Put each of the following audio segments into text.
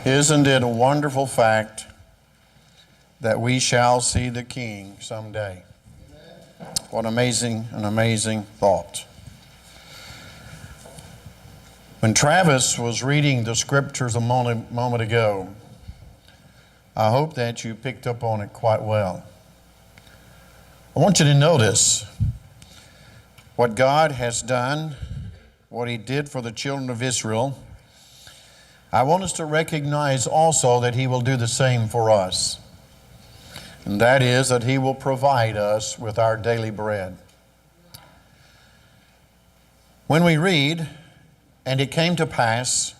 Isn't it a wonderful fact that we shall see the King someday? What an amazing thought. When Travis was reading the scriptures a moment ago, I hope that you picked up on it quite well. I want you to notice what God has done, what He did for the children of Israel. I want us to recognize also that He will do the same for us. And that is that He will provide us with our daily bread. When we read, and it came to pass,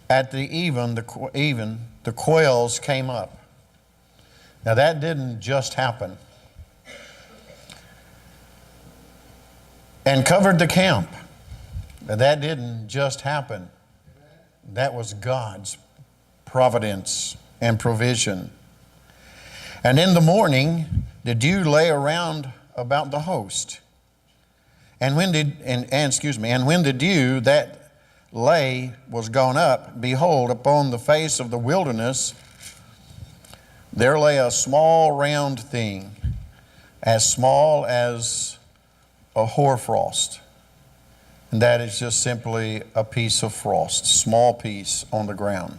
at the even, the quails came up. Now that didn't just happen. And covered the camp. Now that didn't just happen. That was God's providence and provision. And in the morning, the dew lay around about the host. And when the dew that lay was gone up, behold, upon the face of the wilderness, there lay a small round thing, as small as a hoarfrost. And that is just simply a piece of frost, small piece on the ground.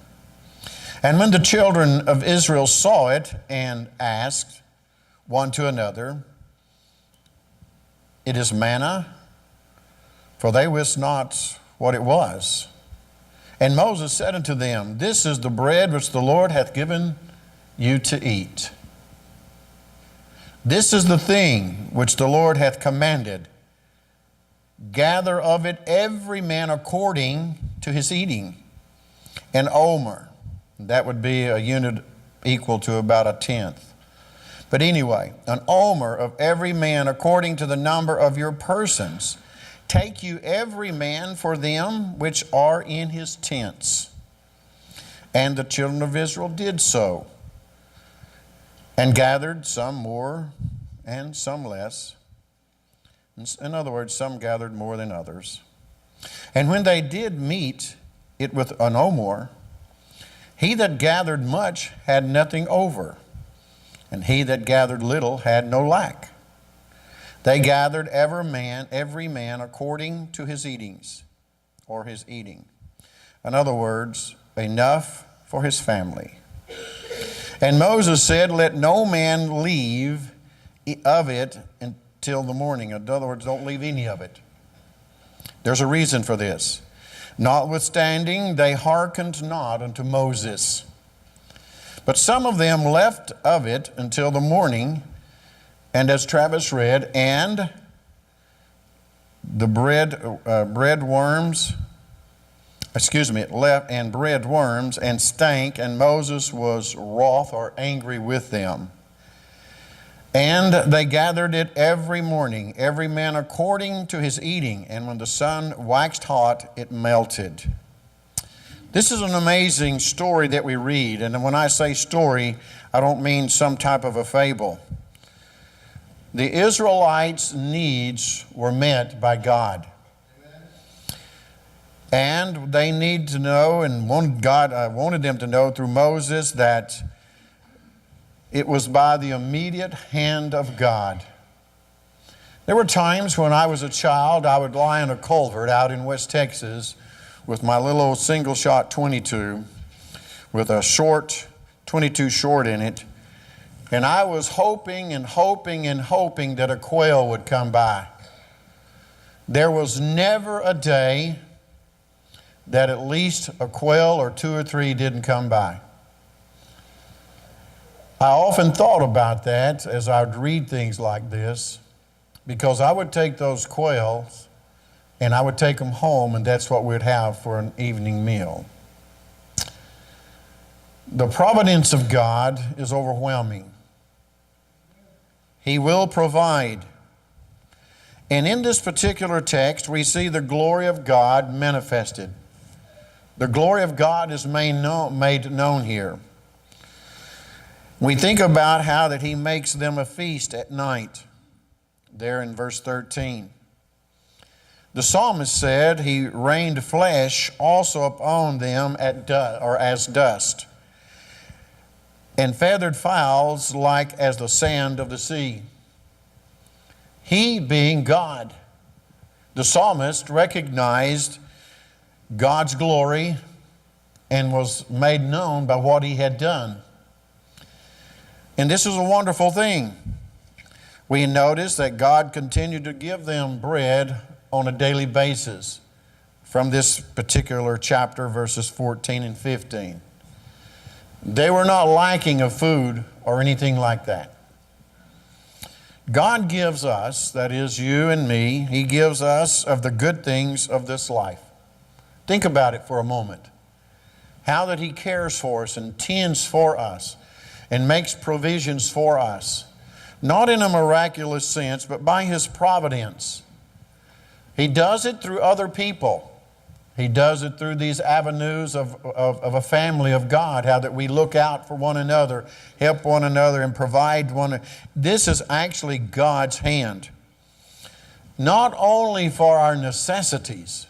And when the children of Israel saw it and asked one to another, "It is manna?" For they wist not what it was. And Moses said unto them, "This is the bread which the Lord hath given you to eat. This is the thing which the Lord hath commanded. Gather of it every man according to his eating. An omer." That would be a unit equal to about a tenth. But anyway, an omer of every man according to the number of your persons. Take you every man for them which are in his tents. And the children of Israel did so, and gathered, some more and some less. In other words, some gathered more than others. And when they did meet it with an omer, he that gathered much had nothing over, and he that gathered little had no lack. They gathered every man according to his eatings, or his eating. In other words, enough for his family. And Moses said, "Let no man leave of it until the morning." In other words, don't leave any of it. There's a reason for this. Notwithstanding, they hearkened not unto Moses. But some of them left of it until the morning, and as Travis read, and the bread worms, and stank, and Moses was wroth or angry with them. And they gathered it every morning, every man according to his eating. And when the sun waxed hot, it melted. This is an amazing story that we read. And when I say story, I don't mean some type of a fable. The Israelites' needs were met by God. And they need to know, and God wanted them to know through Moses, that it was by the immediate hand of God. There were times when I was a child, I would lie in a culvert out in West Texas with my little old single-shot 22 with a short 22 short in it, and I was hoping that a quail would come by. There was never a day that at least a quail or two or three didn't come by. I often thought about that as I would read things like this, because I would take those quails and I would take them home, and that's what we'd have for an evening meal. The providence of God is overwhelming. He will provide. And in this particular text, we see the glory of God manifested. The glory of God is made known here. We think about how that He makes them a feast at night, there in verse 13. The psalmist said he rained flesh also upon them as dust, and feathered fowls like as the sand of the sea. He being God, the psalmist recognized God's glory and was made known by what he had done. And this is a wonderful thing. We notice that God continued to give them bread on a daily basis from this particular chapter, verses 14 and 15. They were not lacking of food or anything like that. God gives us, that is you and me, He gives us of the good things of this life. Think about it for a moment. How that He cares for us and tends for us and makes provisions for us. Not in a miraculous sense, but by His providence. He does it through other people. He does it through these avenues of a family of God, how that we look out for one another, help one another, and provide one another. This is actually God's hand. Not only for our necessities,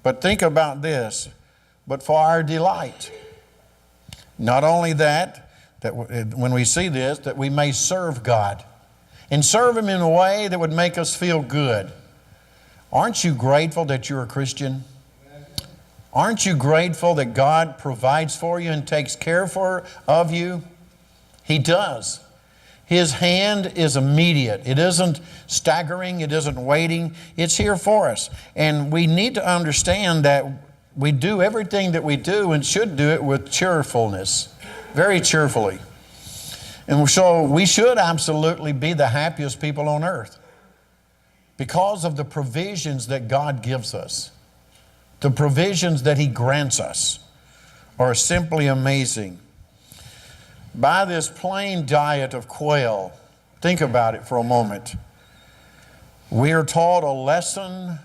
but think about this, but for our delight. Not only that when we see this, that we may serve God and serve Him in a way that would make us feel good. Aren't you grateful that you're a Christian? Aren't you grateful that God provides for you and takes care of you? He does. His hand is immediate. It isn't staggering. It isn't waiting. It's here for us. And we need to understand that we do everything that we do and should do it with cheerfulness, very cheerfully. And so we should absolutely be the happiest people on earth because of the provisions that God gives us. The provisions that He grants us are simply amazing. By this plain diet of quail, think about it for a moment, we are taught a lesson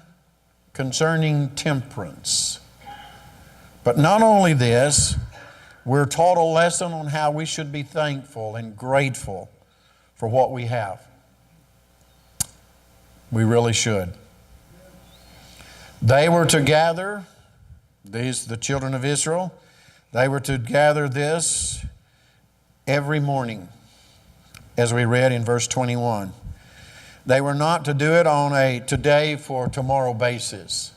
concerning temperance. But not only this, we're taught a lesson on how we should be thankful and grateful for what we have. We really should. They were to gather, the children of Israel, they were to gather this every morning, as we read in verse 21. They were not to do it on a today for tomorrow basis.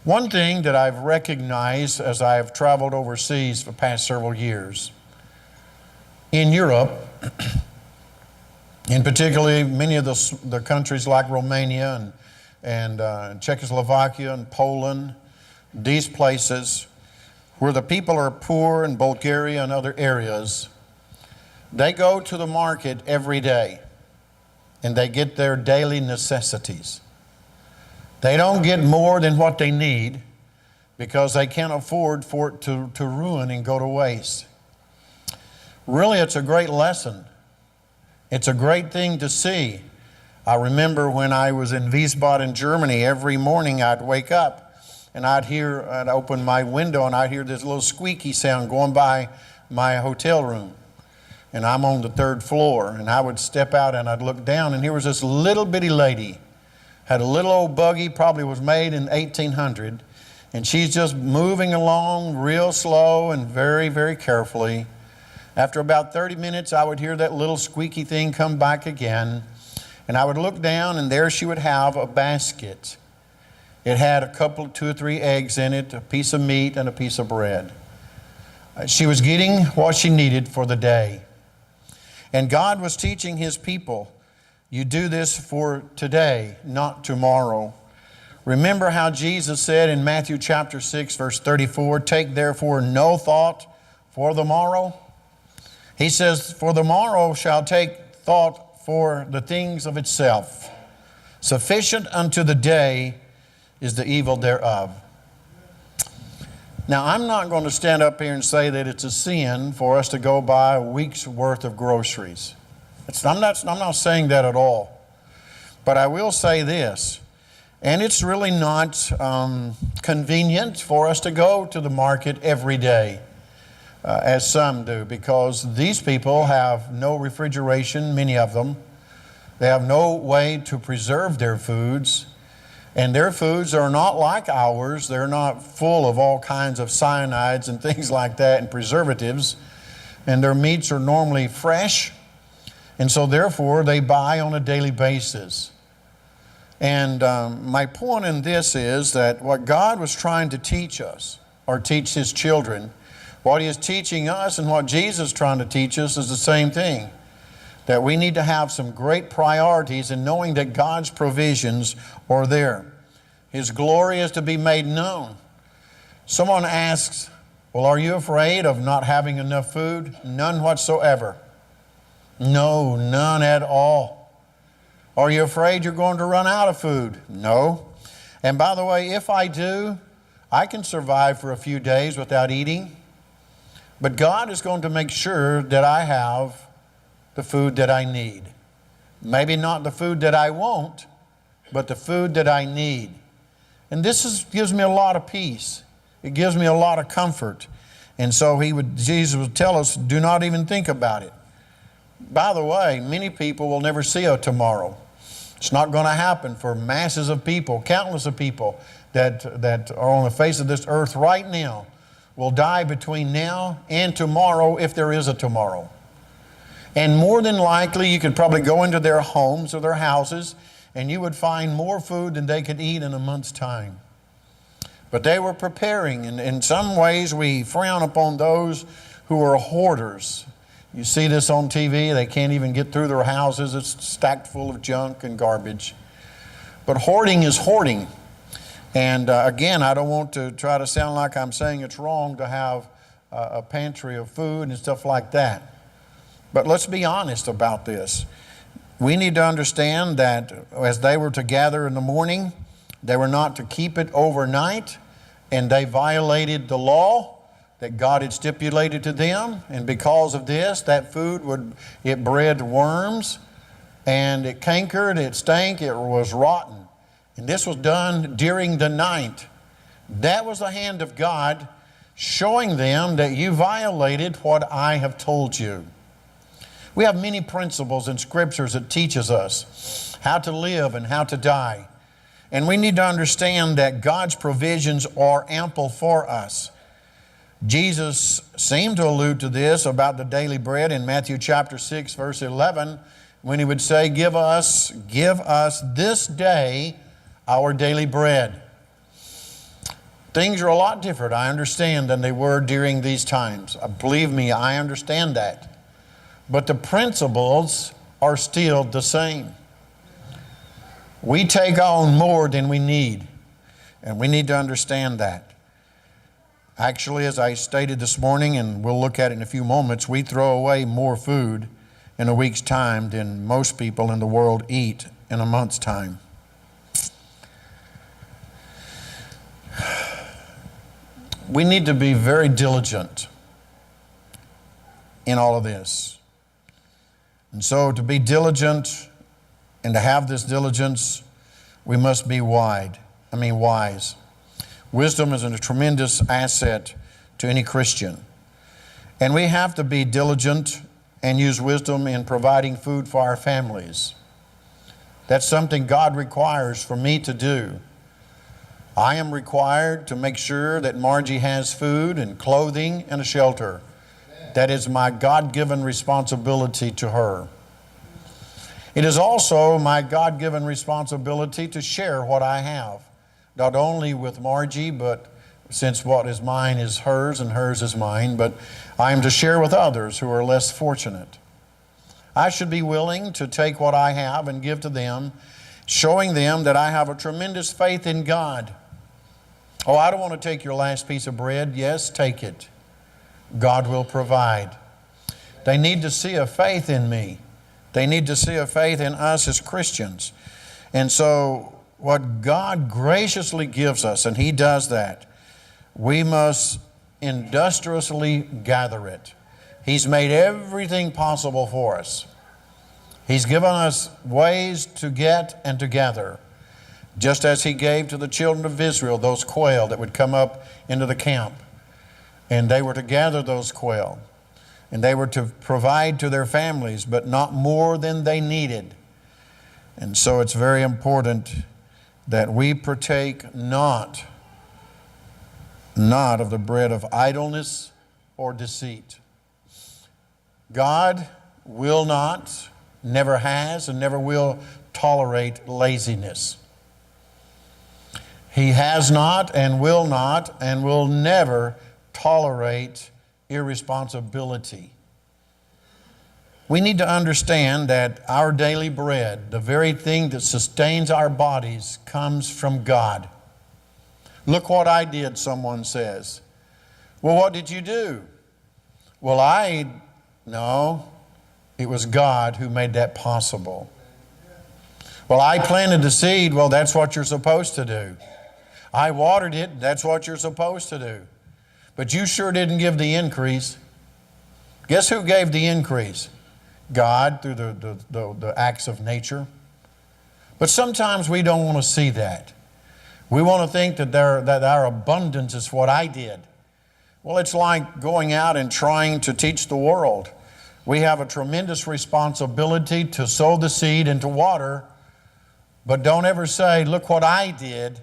One thing that I've recognized as I've traveled overseas for the past several years, in Europe, in particularly many of the countries like Romania and Czechoslovakia and Poland, these places where the people are poor, in Bulgaria and other areas, they go to the market every day and they get their daily necessities. They don't get more than what they need because they can't afford for it to ruin and go to waste. Really, it's a great lesson. It's a great thing to see. I remember when I was in Wiesbaden, Germany, every morning I'd wake up and I'd open my window and I'd hear this little squeaky sound going by my hotel room. And I'm on the 3rd floor, and I would step out and I'd look down, and here was this little bitty lady, had a little old buggy, probably was made in 1800, and she's just moving along real slow and very, very carefully. After about 30 minutes, I would hear that little squeaky thing come back again, and I would look down, and there she would have a basket. It had a couple, 2 or 3 eggs in it, a piece of meat, and a piece of bread. She was getting what she needed for the day. And God was teaching His people, you do this for today, not tomorrow. Remember how Jesus said in Matthew chapter 6, verse 34, take therefore no thought for the morrow. He says, for the morrow shall take thought for the things of itself. Sufficient unto the day is the evil thereof. Now, I'm not going to stand up here and say that it's a sin for us to go buy a week's worth of groceries. I'm not saying that at all. But I will say this, and it's really not convenient for us to go to the market every day, as some do, because these people have no refrigeration, many of them. They have no way to preserve their foods. And their foods are not like ours. They're not full of all kinds of cyanides and things like that and preservatives. And their meats are normally fresh. And so therefore they buy on a daily basis. And my point in this is that what God was trying to teach us, or teach His children, what He is teaching us and what Jesus is trying to teach us is the same thing. That we need to have some great priorities in knowing that God's provisions are there. His glory is to be made known. Someone asks, well, are you afraid of not having enough food? None whatsoever. No, none at all. Are you afraid you're going to run out of food? No. And by the way, if I do, I can survive for a few days without eating. But God is going to make sure that I have the food that I need. Maybe not the food that I want, but the food that I need. And this gives me a lot of peace. It gives me a lot of comfort. And so Jesus would tell us, do not even think about it. By the way, many people will never see a tomorrow. It's not going to happen for masses of people, countless of people that are on the face of this earth right now will die between now and tomorrow, if there is a tomorrow. And more than likely, you could probably go into their homes or their houses and you would find more food than they could eat in a month's time. But they were preparing, and in some ways we frown upon those who are hoarders. You see this on TV, they can't even get through their houses. It's stacked full of junk and garbage. But hoarding is hoarding. And again, I don't want to try to sound like I'm saying it's wrong to have a pantry of food and stuff like that. But let's be honest about this. We need to understand that as they were to gather in the morning, they were not to keep it overnight, and they violated the law that God had stipulated to them. And because of this, that food it bred worms, and it cankered, it stank, it was rotten. And this was done during the night. That was the hand of God showing them that you violated what I have told you. We have many principles in Scriptures that teaches us how to live and how to die. And we need to understand that God's provisions are ample for us. Jesus seemed to allude to this about the daily bread in Matthew chapter 6, verse 11, when He would say, give us this day our daily bread. Things are a lot different, I understand, than they were during these times. Believe me, I understand that. But the principles are still the same. We take on more than we need, and we need to understand that. Actually, as I stated this morning, and we'll look at it in a few moments, we throw away more food in a week's time than most people in the world eat in a month's time. We need to be very diligent in all of this. And so to be diligent and to have this diligence, we must be wise. Wisdom is a tremendous asset to any Christian. And we have to be diligent and use wisdom in providing food for our families. That's something God requires for me to do. I am required to make sure that Margie has food and clothing and a shelter. That is my God-given responsibility to her. It is also my God-given responsibility to share what I have, not only with Margie, but since what is mine is hers and hers is mine, but I am to share with others who are less fortunate. I should be willing to take what I have and give to them, showing them that I have a tremendous faith in God. Oh, I don't want to take your last piece of bread. Yes, take it. God will provide. They need to see a faith in me. They need to see a faith in us as Christians. And so what God graciously gives us, and He does that, we must industriously gather it. He's made everything possible for us. He's given us ways to get and to gather. Just as He gave to the children of Israel those quail that would come up into the camp. And they were to gather those quail. And they were to provide to their families, but not more than they needed. And so it's very important that we partake not of the bread of idleness or deceit. God will not, never has, and never will tolerate laziness. He has not and will never tolerate irresponsibility. We need to understand that our daily bread, the very thing that sustains our bodies, comes from God. Look what I did, someone says. Well, what did you do? Well, no, it was God who made that possible. Well, I planted the seed. Well, that's what you're supposed to do. I watered it. That's what you're supposed to do. But you sure didn't give the increase. Guess who gave the increase? God, through the acts of nature. But sometimes we don't want to see that. We want to think that our abundance is what I did. Well, it's like going out and trying to teach the world. We have a tremendous responsibility to sow the seed and to water, but don't ever say, look what I did,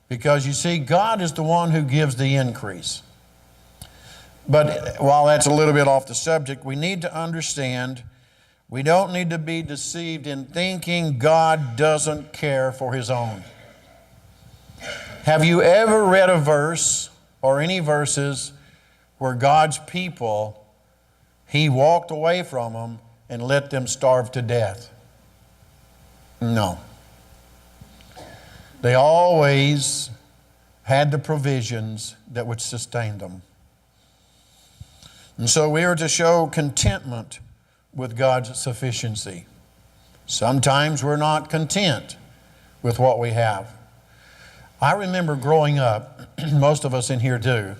because you see, God is the one who gives the increase. But while that's a little bit off the subject, we need to understand we don't need to be deceived in thinking God doesn't care for His own. Have you ever read a verse or any verses where God's people, He walked away from them and let them starve to death? No. They always had the provisions that would sustain them. And so we are to show contentment with God's sufficiency. Sometimes we're not content with what we have. I remember growing up, most of us in here do,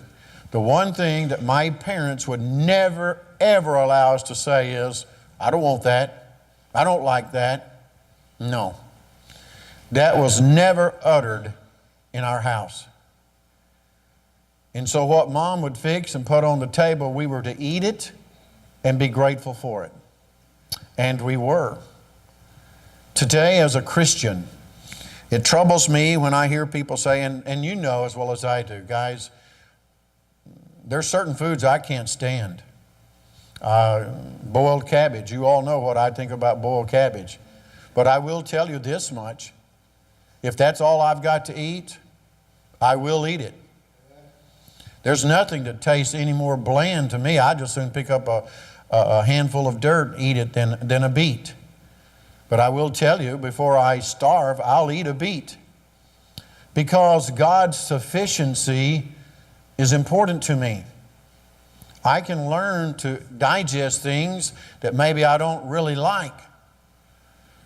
the one thing that my parents would never, ever allow us to say is, I don't want that. I don't like that. No. That was never uttered in our house. And so what Mom would fix and put on the table, we were to eat it and be grateful for it. And we were. Today, as a Christian, it troubles me when I hear people say, and you know as well as I do, guys, there's certain foods I can't stand. Boiled cabbage. You all know what I think about boiled cabbage. But I will tell you this much. If that's all I've got to eat, I will eat it. There's nothing that tastes any more bland to me. I'd just soon pick up a handful of dirt and eat it than a beet. But I will tell you, before I starve, I'll eat a beet. Because God's sufficiency is important to me. I can learn to digest things that maybe I don't really like.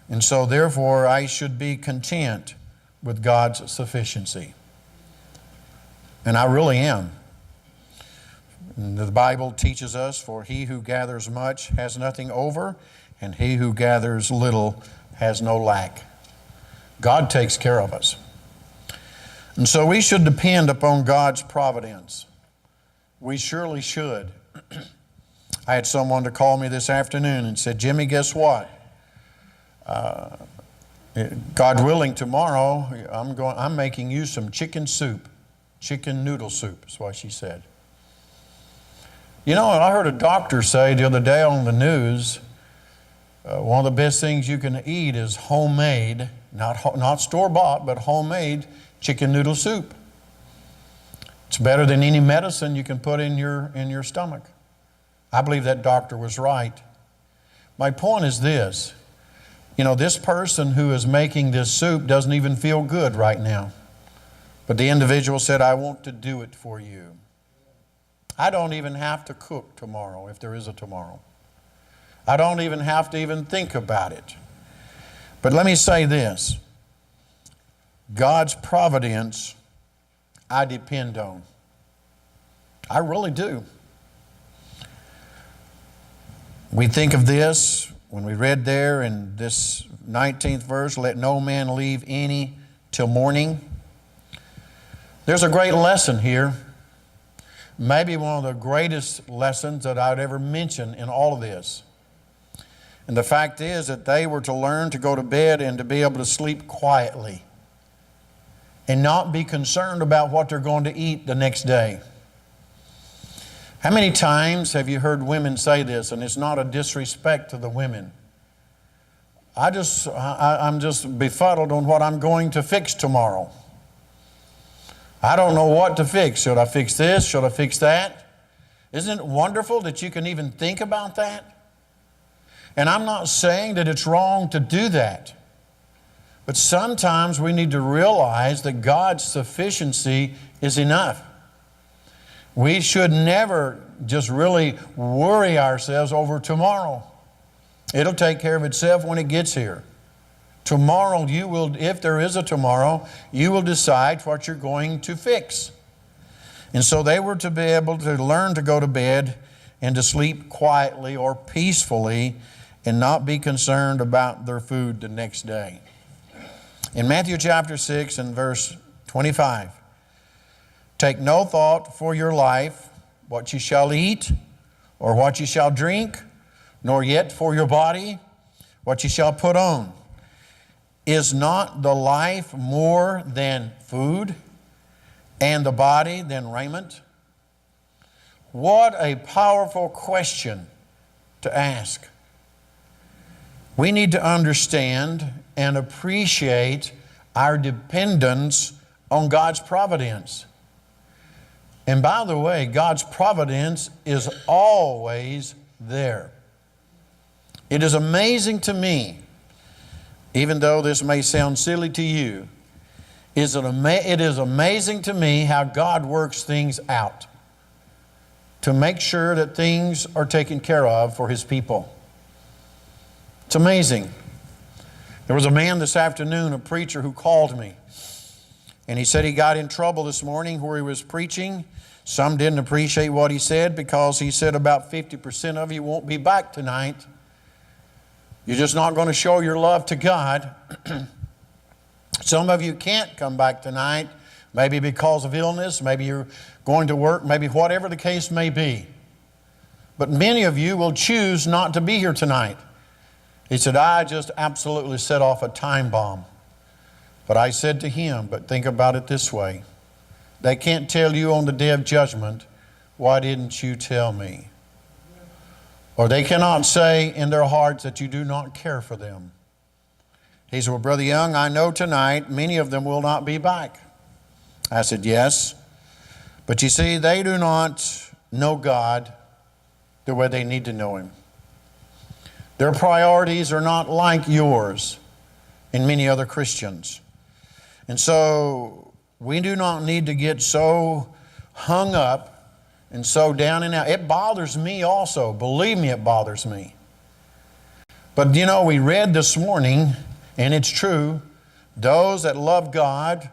And so therefore, I should be content with God's sufficiency. And I really am. And the Bible teaches us, for he who gathers much has nothing over, and he who gathers little has no lack. God takes care of us. And so we should depend upon God's providence. We surely should. I had someone to call me this afternoon and said, Jimmy, guess what? God willing, tomorrow I'm making you some chicken soup. Chicken noodle soup is what she said. You know, I heard a doctor say the other day on the news, one of the best things you can eat is homemade, not store-bought, but homemade chicken noodle soup. It's better than any medicine you can put in your stomach. I believe that doctor was right. My point is this. You know, this person who is making this soup doesn't even feel good right now. But the individual said, I want to do it for you. I don't even have to cook tomorrow, if there is a tomorrow. I don't even have to even think about it. But let me say this. God's providence, I depend on. I really do. We think of this when we read there in this 19th verse, let no man leave any till morning. There's a great lesson here. Maybe one of the greatest lessons that I'd ever mention in all of this. And the fact is that they were to learn to go to bed and to be able to sleep quietly. and not be concerned about what they're going to eat the next day. How many times have you heard women say this, and it's not a disrespect to the women? I'm just befuddled on what I'm going to fix tomorrow. I don't know what to fix. Should I fix this? Should I fix that? Isn't it wonderful that you can even think about that? And I'm not saying that it's wrong to do that. But sometimes we need to realize that God's sufficiency is enough. We should never just really worry ourselves over tomorrow. It'll take care of itself when it gets here. Tomorrow, you will, if there is a tomorrow, you will decide what you're going to fix. And so they were to be able to learn to go to bed and to sleep quietly or peacefully and not be concerned about their food the next day. In Matthew chapter 6 and verse 25, take no thought for your life, what you shall eat, or what you shall drink, nor yet for your body, what you shall put on. Is not the life more than food, and the body than raiment? What a powerful question to ask. We need to understand and appreciate our dependence on God's providence. And by the way, God's providence is always there. It is amazing to me, even though this may sound silly to you, it is amazing to me how God works things out to make sure that things are taken care of for His people. It's amazing. There was a man this afternoon, a preacher, who called me. And he said he got in trouble this morning where he was preaching. Some didn't appreciate what he said because he said about 50% of you won't be back tonight. You're just not going to show your love to God. Some of you can't come back tonight, maybe because of illness, maybe you're going to work, maybe whatever the case may be. But many of you will choose not to be here tonight. He said, I just absolutely set off a time bomb. But I said to him, but think about it this way. They can't tell you on the day of judgment, why didn't you tell me? Or they cannot say in their hearts that you do not care for them. He said, well, Brother Young, I know tonight many of them will not be back. I said, yes. But you see, they do not know God the way they need to know Him. Their priorities are not like yours and many other Christians. And so we do not need to get so hung up and so down and out. It bothers me also. Believe me, it bothers me. But you know, we read this morning, and it's true, those that love God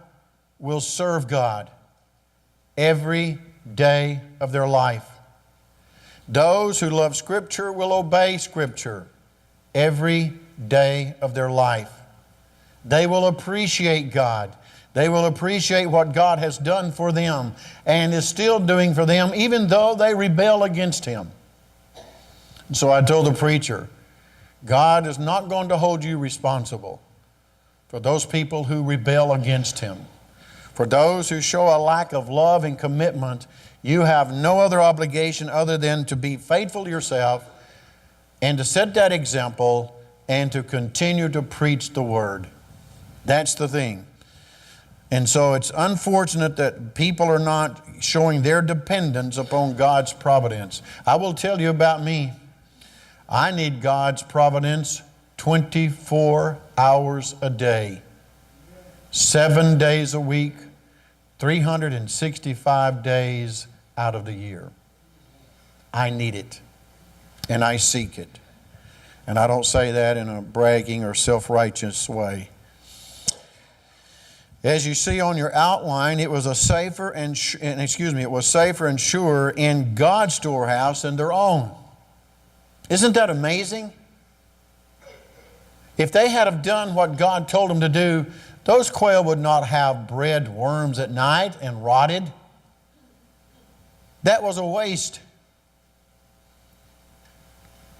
will serve God every day of their life. Those who love Scripture will obey Scripture every day of their life. They will appreciate God. They will appreciate what God has done for them and is still doing for them, even though they rebel against Him. And so I told the preacher, God is not going to hold you responsible for those people who rebel against Him. For those who show a lack of love and commitment, you have no other obligation other than to be faithful to yourself and to set that example and to continue to preach the Word. That's the thing. And so it's unfortunate that people are not showing their dependence upon God's providence. I will tell you about me. I need God's providence 24 hours a day, 7 days a week, 365 days out of the year. I need it, and I seek it. And I don't say that in a bragging or self-righteous way. As you see on your outline, it was safer and sure in God's storehouse than their own. Isn't that amazing? If they had have done what God told them to do, those quail would not have bred worms at night and rotted. That was a waste.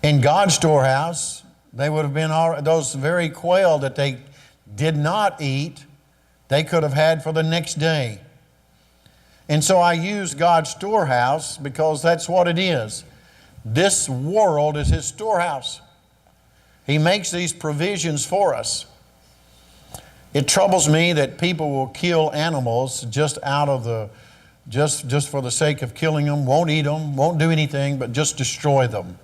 In God's storehouse, they would have been those very quail that they did not eat. they could have had for the next day. And so I use God's storehouse because that's what it is. This world is His storehouse. He makes these provisions for us. It troubles me that people will kill animals just out of the, just for the sake of killing them, won't eat them, won't do anything, but just destroy them.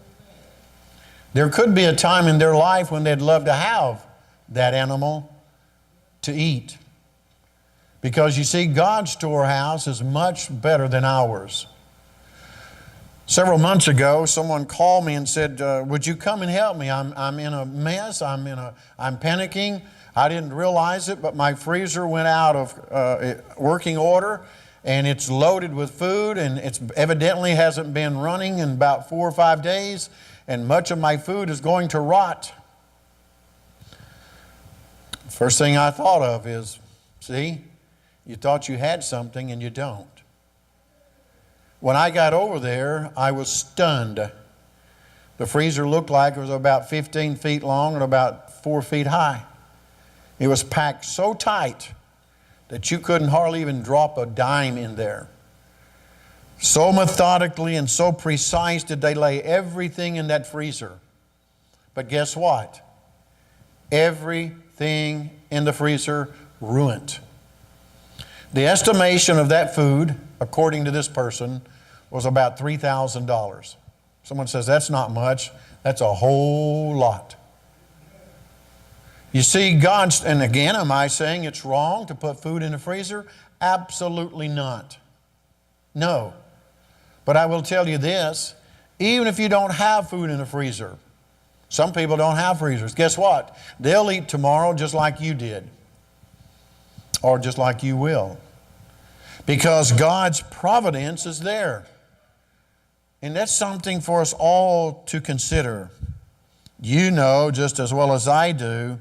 There could be a time in their life when they'd love to have that animal to eat. Because you see, God's storehouse is much better than ours. Several months ago, someone called me and said, would you come and help me? I'm in a mess. I'm panicking. I didn't realize it, but my freezer went out of working order, and it's loaded with food, and it's evidently hasn't been running in about 4 or 5 days, and much of my food is going to rot. First thing I thought of is, see, you thought you had something and you don't. When I got over there, I was stunned. The freezer looked like it was about 15 feet long and about 4 feet high. It was packed so tight that you couldn't hardly even drop a dime in there. So methodically and so precise did they lay everything in that freezer. But guess what? Everything in the freezer ruined. The estimation of that food, according to this person, was about $3,000. Someone says, that's not much. That's a whole lot. You see, God's, and again, am I saying it's wrong to put food in the freezer? Absolutely not. No. But I will tell you this, even if you don't have food in the freezer, some people don't have freezers. Guess what? They'll eat tomorrow just like you did. Or just like you will. Because God's providence is there. And that's something for us all to consider. You know just as well as I do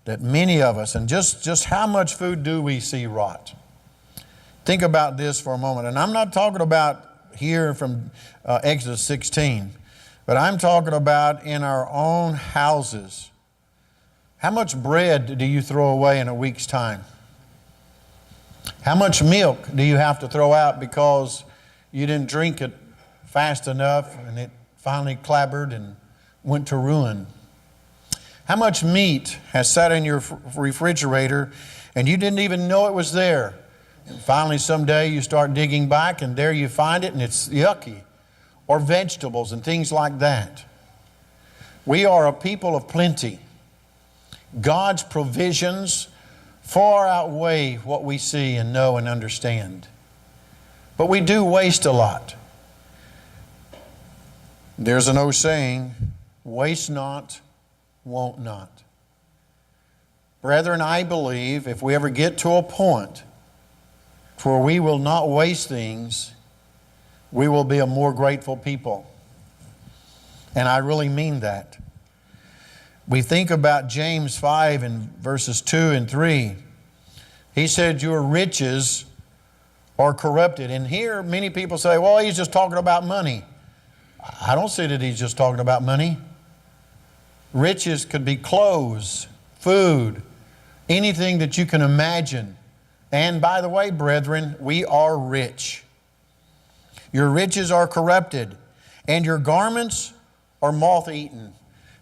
that many of us, and just how much food do we see rot? Think about this for a moment. And I'm not talking about here from Exodus 16, but I'm talking about in our own houses. How much bread do you throw away in a week's time? How much milk do you have to throw out because you didn't drink it fast enough and it finally clabbered and went to ruin? How much meat has sat in your refrigerator and you didn't even know it was there? And finally someday you start digging back and there you find it and it's yucky. Or vegetables and things like that. We are a people of plenty. God's provisions far outweigh what we see and know and understand. But we do waste a lot. There's an old saying, waste not, want not. Brethren, I believe if we ever get to a point where we will not waste things, we will be a more grateful people. And I really mean that. We think about James 5 and verses 2 and 3. He said, your riches are corrupted. And here many people say, well, he's just talking about money. I don't see that he's just talking about money. Riches could be clothes, food, anything that you can imagine. And by the way, brethren, we are rich. Your riches are corrupted, and your garments are moth-eaten.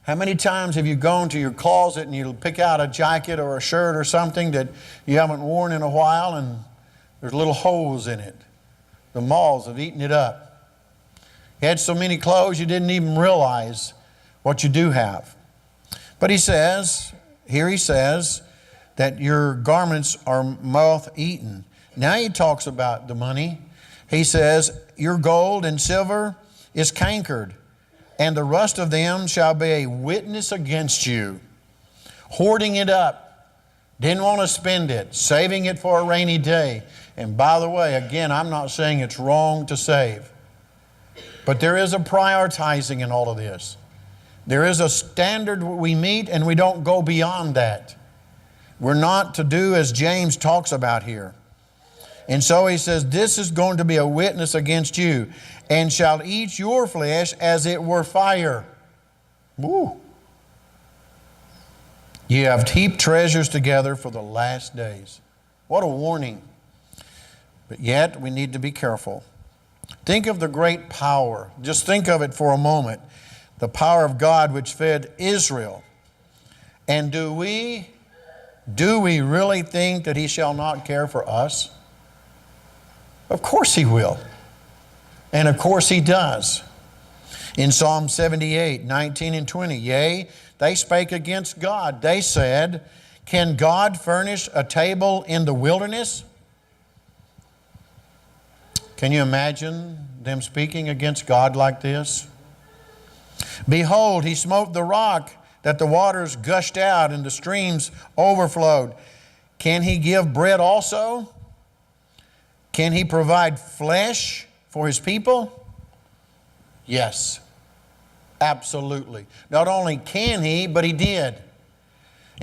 How many times have you gone to your closet and you pick out a jacket or a shirt or something that you haven't worn in a while and there's little holes in it? The moths have eaten it up. You had so many clothes you didn't even realize what you do have. But he says, here he says, that your garments are moth-eaten. Now he talks about the money. He says, your gold and silver is cankered, and the rust of them shall be a witness against you. Hoarding it up, didn't want to spend it, saving it for a rainy day. And by the way, again, I'm not saying it's wrong to save, but there is a prioritizing in all of this. There is a standard we meet, and we don't go beyond that. We're not to do as James talks about here. And so he says, this is going to be a witness against you, and shall eat your flesh as it were fire. Woo. You have heaped treasures together for the last days. What a warning. But yet we need to be careful. Think of the great power. Just think of it for a moment. The power of God which fed Israel. And do we really think that He shall not care for us? Of course He will. And of course He does. In Psalm 78, 19 and 20, yea, they spake against God. They said, can God furnish a table in the wilderness? Can you imagine them speaking against God like this? Behold, He smote the rock that the waters gushed out and the streams overflowed. Can He give bread also? Can He provide flesh for His people? Yes, absolutely. Not only can He, but He did.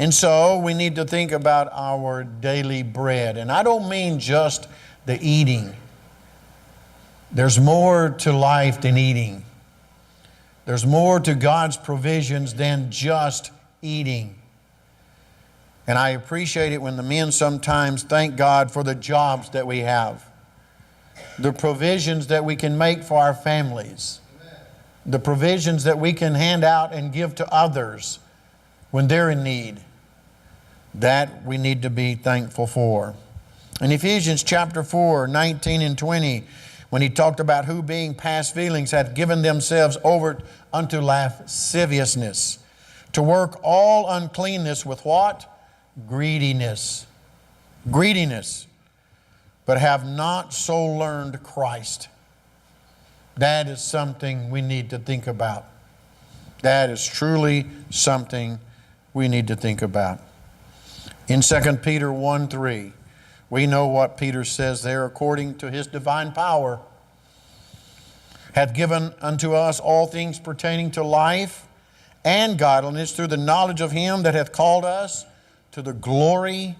And so we need to think about our daily bread. And I don't mean just the eating. There's more to life than eating. There's more to God's provisions than just eating. And I appreciate it when the men sometimes thank God for the jobs that we have, the provisions that we can make for our families, the provisions that we can hand out and give to others when they're in need. That we need to be thankful for. In Ephesians chapter 4, 19 and 20, when he talked about who being past feelings had given themselves over unto lasciviousness, to work all uncleanness with what? Greediness. Greediness. But have not so learned Christ. That is something we need to think about. That is truly something we need to think about. In 2 Peter 1:3, we know what Peter says there, according to His divine power, hath given unto us all things pertaining to life and godliness through the knowledge of Him that hath called us to the glory,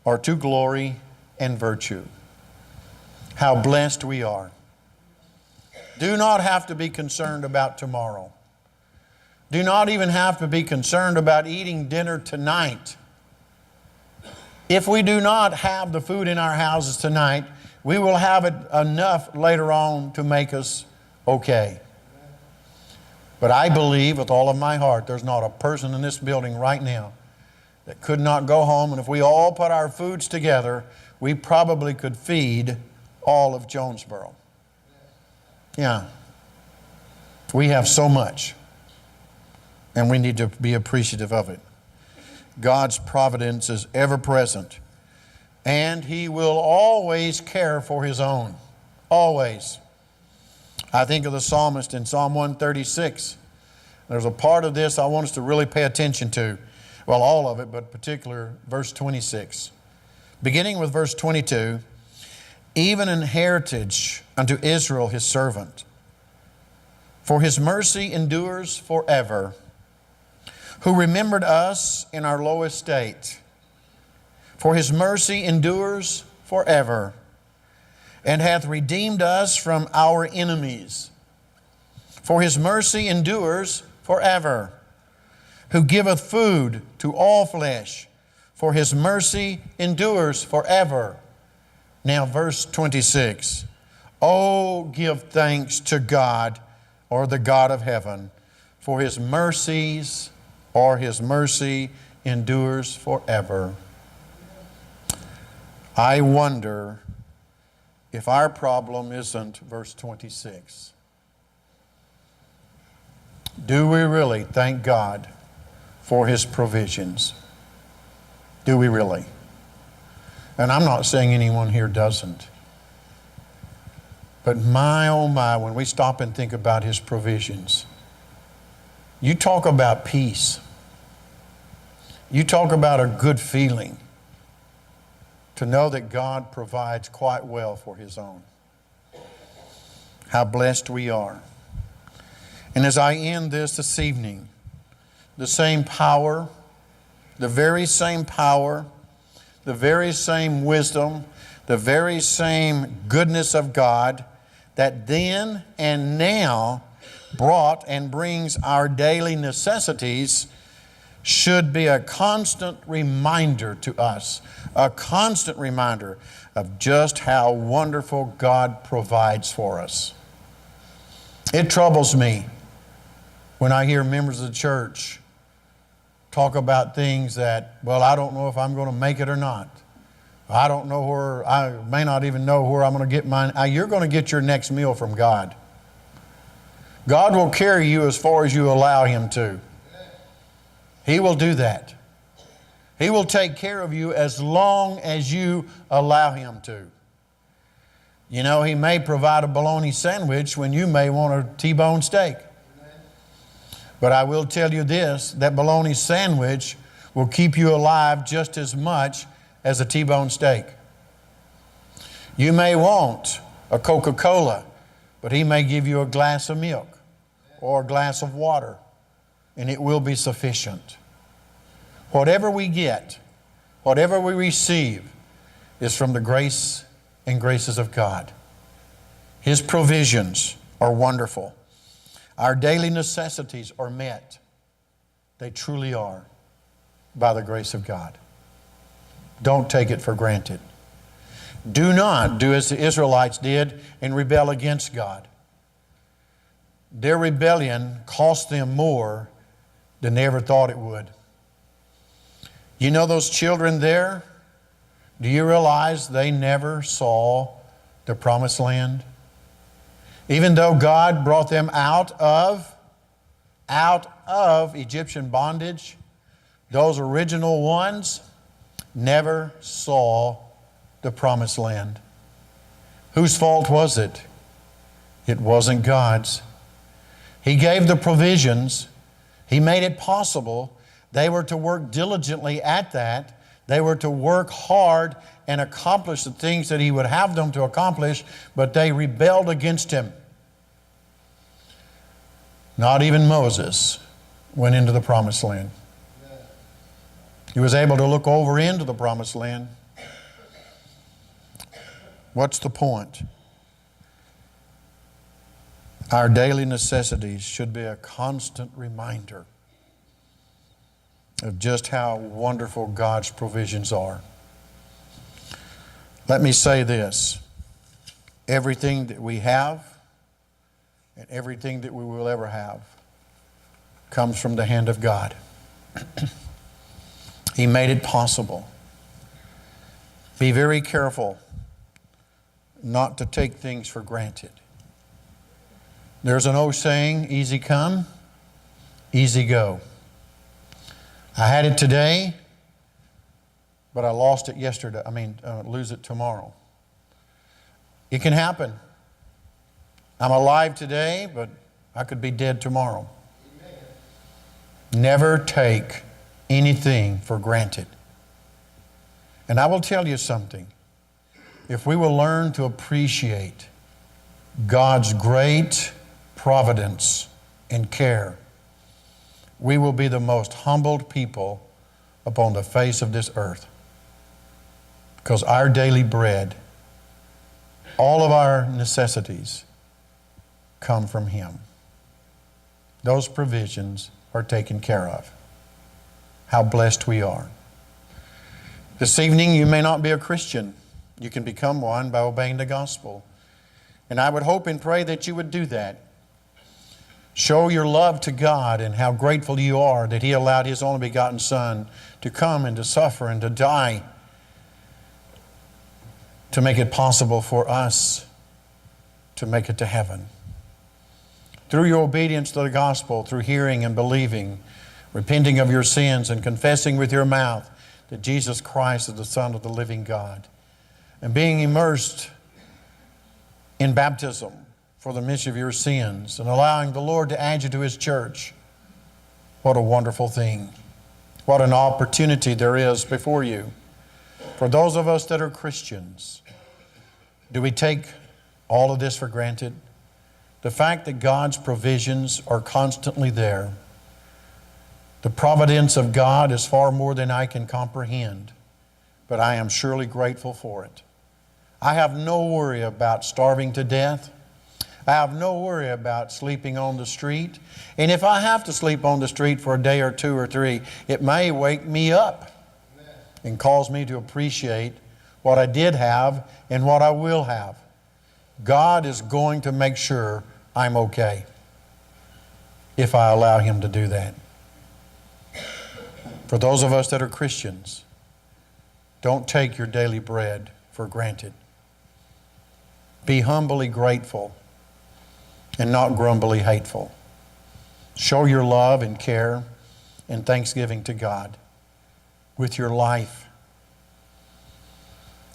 or to glory and virtue. How blessed we are. Do not have to be concerned about tomorrow. Do not even have to be concerned about eating dinner tonight. If we do not have the food in our houses tonight, we will have it enough later on to make us okay. But I believe with all of my heart, there's not a person in this building right now that could not go home, and if we all put our foods together, we probably could feed all of Jonesboro. Yeah. We have so much, and we need to be appreciative of it. God's providence is ever present, and He will always care for His own. Always. I think of the psalmist in Psalm 136. There's a part of this I want us to really pay attention to. Well, all of it, but particular verse 26. Beginning with verse 22, even an heritage unto Israel His servant. For His mercy endures forever. Who remembered us in our low estate. For His mercy endures forever, and hath redeemed us from our enemies. For His mercy endures forever. Who giveth food to all flesh. For His mercy endures forever. Now verse 26. Oh, give thanks to God, or the God of heaven, for His mercies, or His mercy endures forever. I wonder if our problem isn't verse 26. Do we really thank God for His provisions? Do we really? And I'm not saying anyone here doesn't. But my, oh my, when we stop and think about His provisions, you talk about peace. You talk about a good feeling to know that God provides quite well for His own. How blessed we are. And as I end this evening, the same power, the very same power, the very same wisdom, the very same goodness of God that then and now brought and brings our daily necessities should be a constant reminder to us, a constant reminder of just how wonderful God provides for us. It troubles me when I hear members of the church talk about things that, well, I don't know if I'm going to make it or not. I don't know where, I may not even know where I'm going to get mine. You're going to get your next meal from God. God will carry you as far as you allow Him to. He will do that. He will take care of you as long as you allow Him to. You know, He may provide a bologna sandwich when you may want a T-bone steak. But I will tell you this, that bologna sandwich will keep you alive just as much as a T-bone steak. You may want a Coca-Cola, but He may give you a glass of milk or a glass of water, and it will be sufficient. Whatever we get, whatever we receive, is from the grace and graces of God. His provisions are wonderful. Our daily necessities are met. They truly are by the grace of God. Don't take it for granted. Do not do as the Israelites did and rebel against God. Their rebellion cost them more than they ever thought it would. You know those children there? Do you realize they never saw the promised land? Even though God brought them out of Egyptian bondage, those original ones never saw the promised land. Whose fault was it? It wasn't God's. He gave the provisions. He made it possible. They were to work diligently at that. They were to work hard and accomplish the things that He would have them to accomplish, but they rebelled against Him. Not even Moses went into the promised land. He was able to look over into the promised land. What's the point? Our daily necessities should be a constant reminder of just how wonderful God's provisions are. Let me say this. Everything that we have and everything that we will ever have comes from the hand of God. He made it possible. Be very careful not to take things for granted. There's an old saying, easy come, easy go. I had it today, but I lost it yesterday. Lose it tomorrow. It can happen. I'm alive today, but I could be dead tomorrow. Amen. Never take anything for granted. And I will tell you something. If we will learn to appreciate God's great providence and care, we will be the most humbled people upon the face of this earth. Because our daily bread, all of our necessities, come from Him. Those provisions are taken care of. How blessed we are. This evening, you may not be a Christian. You can become one by obeying the gospel. And I would hope and pray that you would do that. Show your love to God and how grateful you are that He allowed His only begotten Son to come and to suffer and to die to make it possible for us to make it to heaven. Through your obedience to the gospel, through hearing and believing, repenting of your sins and confessing with your mouth that Jesus Christ is the Son of the living God, and being immersed in baptism for the remission of your sins and allowing the Lord to add you to His church. What a wonderful thing. What an opportunity there is before you. For those of us that are Christians, do we take all of this for granted? The fact that God's provisions are constantly there. The providence of God is far more than I can comprehend, but I am surely grateful for it. I have no worry about starving to death. I have no worry about sleeping on the street. And if I have to sleep on the street for a day or two or three, it may wake me up and cause me to appreciate what I did have and what I will have. God is going to make sure I'm okay if I allow Him to do that. For those of us that are Christians, don't take your daily bread for granted. Be humbly grateful and not grumbly hateful. Show your love and care and thanksgiving to God with your life.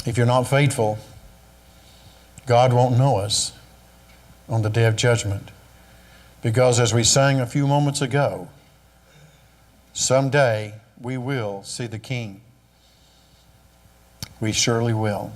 If you're not faithful, God won't know us on the day of judgment. Because as we sang a few moments ago, someday we will see the King. We surely will.